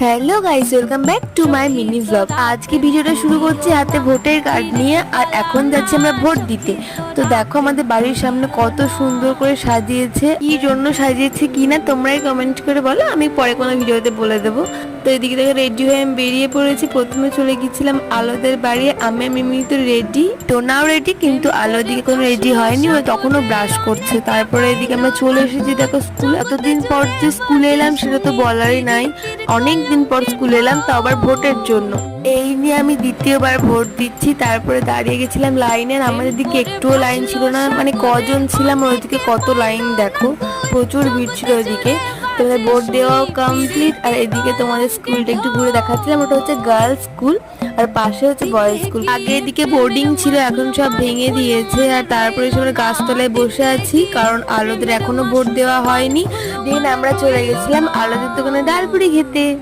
Hello guys, welcome back to my mini blog. আজকে ভিডিওটা শুরু করছি হাতে ভোটের কার্ড নিয়ে। আর এখন যাচ্ছি আমরা ভোট দিতে। তো দেখো আমাদের বাড়ির সামনে কত সুন্দর করে সাজিয়েছে, কি জন্য সাজিয়েছে কিনা তোমরাই কমেন্ট করে বলো, আমি পরে কোনো ভিডিওতে বলে দেবো। তো এদিকে থেকে রেডি হয়ে আমি বেরিয়ে পড়েছি। প্রথমে চলে গেছিলাম আলোদের বাড়ি। আমি মিমি তো রেডি, টোনাও রেডি, কিন্তু আলো দিকে কোনো রেডি হয়নি, ও তখনও ব্রাশ করছে। তারপরে এদিকে আমরা চলে এসেছি দেখো স্কুল। এতদিন পর যে স্কুলে এলাম সেটা তো বলারই নাই, অনেক দিন পর স্কুলে এলাম, তো আবার ভোটের জন্য। এই নিয়ে আমি দ্বিতীয়বার ভোট দিচ্ছি। তারপরে দাঁড়িয়ে গেছিলাম লাইনে। আমাদের দিকে একটুও লাইন ছিল না, মানে কজন ছিলাম ওইদিকে কত লাইন দেখো, প্রচুর ভিড় ছিল ওইদিকে। তোমাদের ভোট দেওয়াও কমপ্লিট। আর এদিকে তোমাদের স্কুলটা একটু ঘুরে দেখাচ্ছিলাম, ওটা হচ্ছে গার্লস স্কুল আর পাশে হচ্ছে বয়েজ স্কুল। আগে এদিকে বোর্ডিং ছিল, এখন সব ভেঙে দিয়েছে। আর তারপরে সবাই গাছতলায় বসে আছি, কারণ আলোদের এখনো ভোট দেওয়া হয়নি। দিন আমরা চলে গেছিলাম আলোদের দোকানে ডালপুরি খেতে।